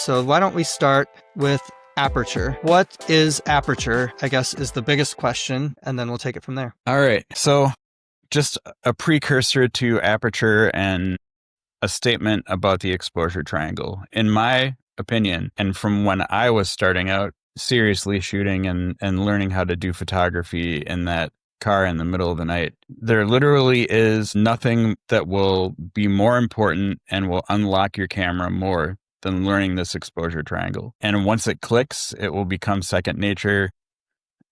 So why don't we start with aperture? What is aperture, I guess, is the biggest question, and then we'll take it from there. All right. So just a precursor to aperture and a statement about the exposure triangle. In my opinion, and from when I was starting out seriously shooting and learning how to do photography in that car in the middle of the night, there literally is nothing that will be more important and will unlock your camera more than learning this exposure triangle. And once it clicks, it will become second nature.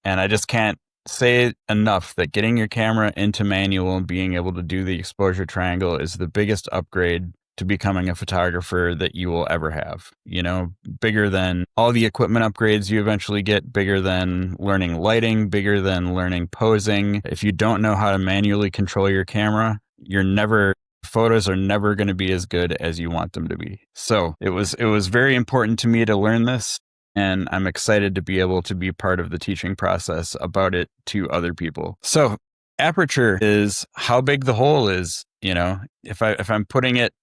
And I just can't say enough that getting your camera into manual and being able to do the exposure triangle is the biggest upgrade to becoming a photographer that you will ever have. You know, bigger than all the equipment upgrades you eventually get, bigger than learning lighting, bigger than learning posing. If you don't know how to manually control your camera, photos are never going to be as good as you want them to be. So it was very important to me to learn this. And I'm excited to be able to be part of the teaching process about it to other people. So aperture is how big the hole is. You know, if I'm putting it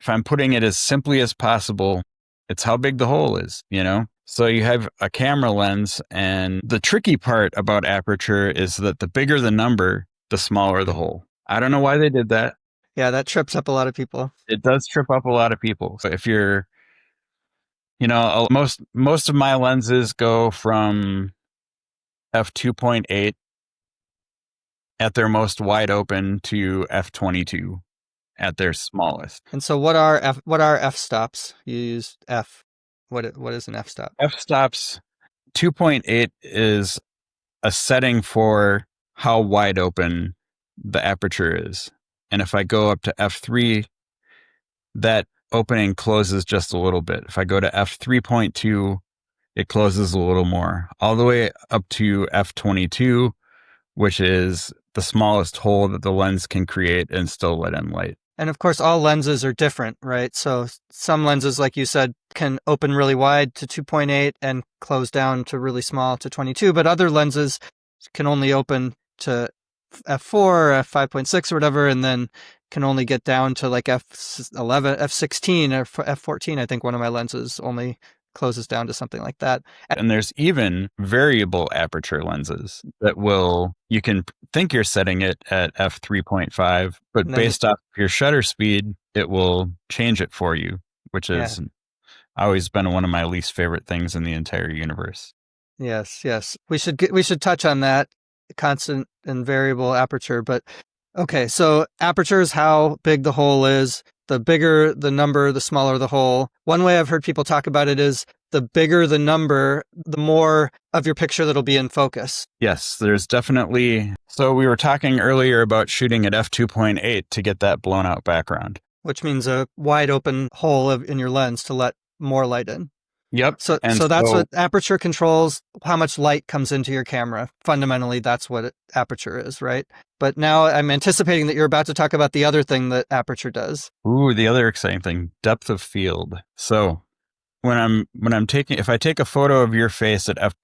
as simply as possible, it's how big the hole is, you know? So you have a camera lens, and the tricky part about aperture is that the bigger the number, the smaller the hole. I don't know why they did that. Yeah, that trips up a lot of people. It does trip up a lot of people. So if you're, you know, most of my lenses go from f2.8 at their most wide open to f22 at their smallest. And so what are f-stops? You use f. What is an f-stop? F-stops 2.8 is a setting for how wide open the aperture is. And if I go up to f3, that opening closes just a little bit. If I go to f3.2, it closes a little more, all the way up to f22, which is the smallest hole that the lens can create and still let in light. And of course, all lenses are different, right? So some lenses, like you said, can open really wide to 2.8 and close down to really small to 22, but other lenses can only open to f4 or f5.6 or whatever, and then can only get down to like f11, f16 or f14. I think one of my lenses only closes down to something like that. And there's even variable aperture lenses that you can think you're setting it at f3.5, but based off your shutter speed, it will change it for you, which has always been one of my least favorite things in the entire universe. Yes. We should touch on that, constant and variable aperture. But okay, so aperture is how big the hole is. The bigger the number, the smaller the hole. One way I've heard people talk about it is the bigger the number, the more of your picture that'll be in focus. Yes, there's definitely. So we were talking earlier about shooting at f2.8 to get that blown out background. Which means a wide open hole in your lens to let more light in. Yep. So that's what aperture controls, how much light comes into your camera. Fundamentally, that's what aperture is, right? But now I'm anticipating that you're about to talk about the other thing that aperture does. Ooh, the other exciting thing, depth of field. So if I take a photo of your face at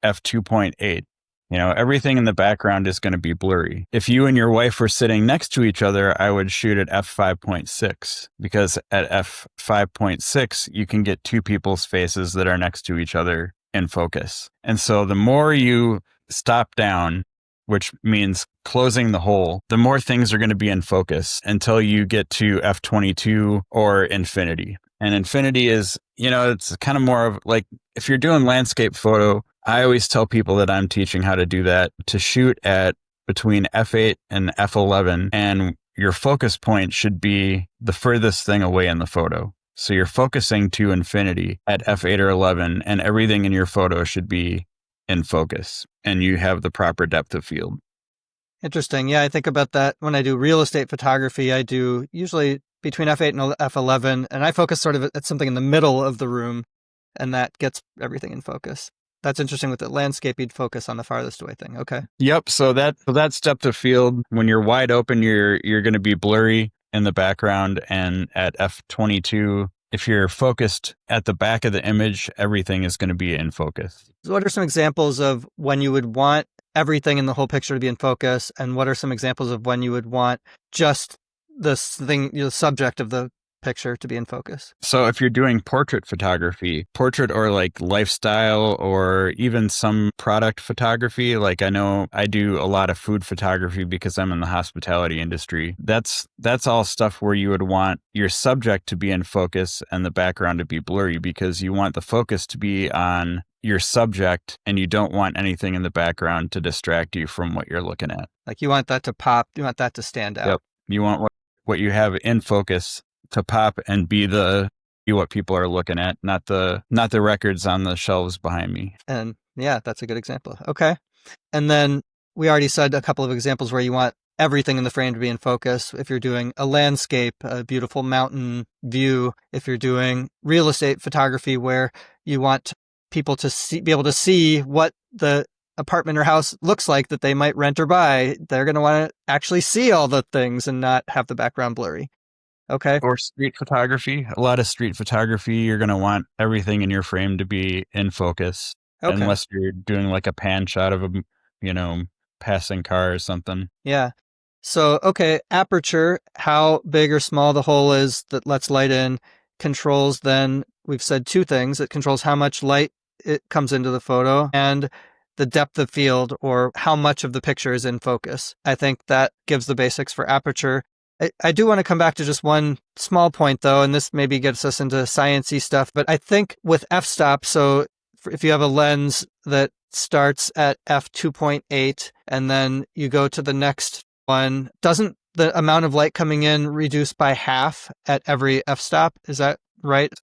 f2.8, you know, everything in the background is going to be blurry. If you and your wife were sitting next to each other, I would shoot at f5.6, because at f5.6, you can get two people's faces that are next to each other in focus. And so the more you stop down, which means closing the hole, the more things are going to be in focus until you get to f22 or infinity. And infinity is, you know, it's kind of more of like, if you're doing landscape photo, I always tell people that I'm teaching how to do that, to shoot at between f8 and f11, and your focus point should be the furthest thing away in the photo. So you're focusing to infinity at f8 or 11, and everything in your photo should be in focus, and you have the proper depth of field. Interesting. Yeah, I think about that when I do real estate photography. I do usually between f8 and f11, and I focus sort of at something in the middle of the room, and that gets everything in focus. That's interesting. With the landscape, you'd focus on the farthest away thing. Okay. Yep. So that's depth of field. When you're wide open, you're going to be blurry in the background, and at f22, if you're focused at the back of the image, everything is going to be in focus. So what are some examples of when you would want everything in the whole picture to be in focus, and what are some examples of when you would want just this thing, the subject of the picture to be in focus. So if you're doing portrait photography, portrait or like lifestyle or even some product photography, like I know I do a lot of food photography because I'm in the hospitality industry. That's all stuff where you would want your subject to be in focus and the background to be blurry, because you want the focus to be on your subject and you don't want anything in the background to distract you from what you're looking at. Like you want that to pop, you want that to stand out. Yep. You want what you have in focus to pop and be what people are looking at, not the records on the shelves behind me. And yeah, that's a good example. Okay. And then we already said a couple of examples where you want everything in the frame to be in focus. If you're doing a landscape, a beautiful mountain view, if you're doing real estate photography where you want people to be able to see what the apartment or house looks like that they might rent or buy, they're going to want to actually see all the things and not have the background blurry. Okay. Or street photography. A lot of street photography, you're going to want everything in your frame to be in focus, Okay. unless you're doing like a pan shot of a, passing car or something. Yeah. So, okay, aperture, how big or small the hole is that lets light in, controls then, we've said two things. It controls how much light it comes into the photo and the depth of field, or how much of the picture is in focus. I think that gives the basics for aperture. I do want to come back to just one small point, though, and this maybe gets us into sciencey stuff, but I think with f-stop, so if you have a lens that starts at f2.8 and then you go to the next one, doesn't the amount of light coming in reduce by half at every f-stop? Is that right?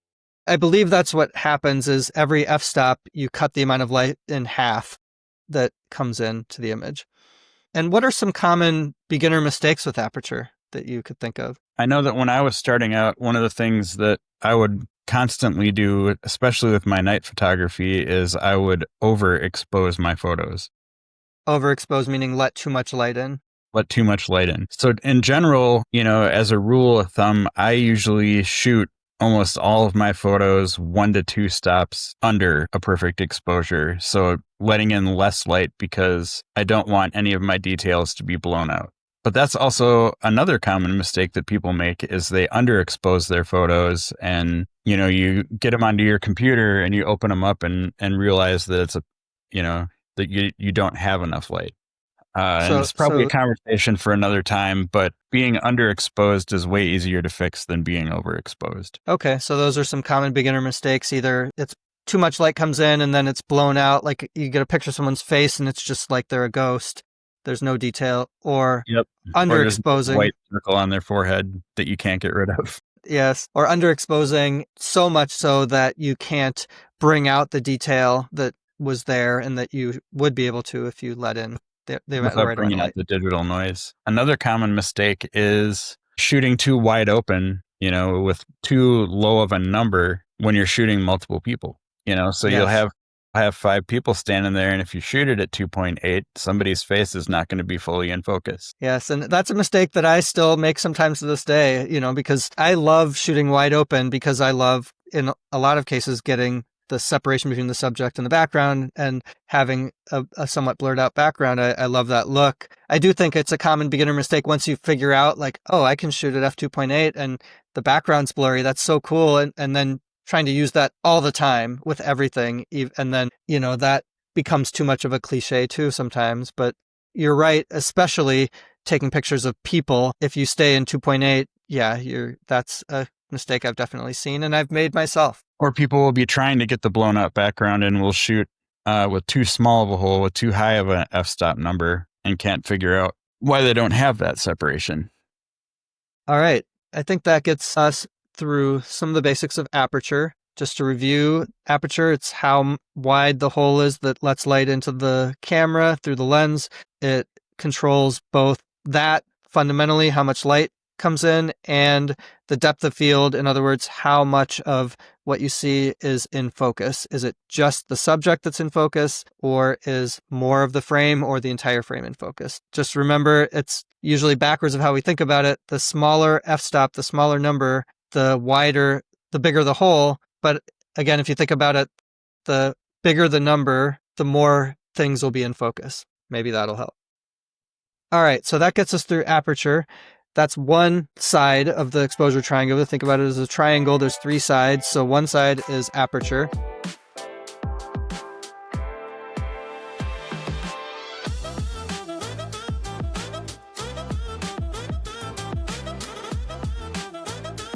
I believe that's what happens is every f-stop, you cut the amount of light in half that comes into the image. And what are some common beginner mistakes with aperture that you could think of? I know that when I was starting out, one of the things that I would constantly do, especially with my night photography, is I would overexpose my photos. Overexpose meaning let too much light in? Let too much light in. So in general, as a rule of thumb, I usually shoot almost all of my photos 1 to 2 stops under a perfect exposure. So letting in less light because I don't want any of my details to be blown out. But that's also another common mistake that people make is they underexpose their photos, and, you get them onto your computer and you open them up and realize that that you don't have enough light. And it's probably a conversation for another time, but being underexposed is way easier to fix than being overexposed. Okay, so those are some common beginner mistakes. Either it's too much light comes in and then it's blown out, like you get a picture of someone's face and it's just like they're a ghost. There's no detail, or underexposing. Or white circle on their forehead that you can't get rid of. Yes, or underexposing so much so that you can't bring out the detail that was there and that you would be able to if you let in the right bringing light. out the digital noise. Another common mistake is shooting too wide open, with too low of a number when you're shooting multiple people. So you'll have 5 people standing there, and if you shoot it at 2.8, somebody's face is not going to be fully in focus. Yes, and that's a mistake that I still make sometimes to this day, because I love shooting wide open because I love, in a lot of cases, getting the separation between the subject and the background and having a somewhat blurred out background. I love that look. I do think it's a common beginner mistake once you figure out like, oh, I can shoot at f2.8 and the background's blurry. That's so cool. And then trying to use that all the time with everything. And then, that becomes too much of a cliche too sometimes. But you're right, especially taking pictures of people. If you stay in 2.8, that's a mistake I've definitely seen and I've made myself. Or people will be trying to get the blown out background and will shoot with too small of a hole, with too high of an f-stop number, and can't figure out why they don't have that separation. All right. I think that gets us through some of the basics of aperture. Just to review, aperture, it's how wide the hole is that lets light into the camera through the lens. It controls both that, fundamentally, how much light comes in, and the depth of field. In other words, how much of what you see is in focus. Is it just the subject that's in focus, or is more of the frame or the entire frame in focus? Just remember, it's usually backwards of how we think about it. The smaller f-stop, the smaller number, the wider, the bigger the hole. But again, if you think about it, the bigger the number, the more things will be in focus. Maybe that'll help. All right, so that gets us through aperture. That's one side of the exposure triangle. Think about it as a triangle. There's three sides. So one side is aperture,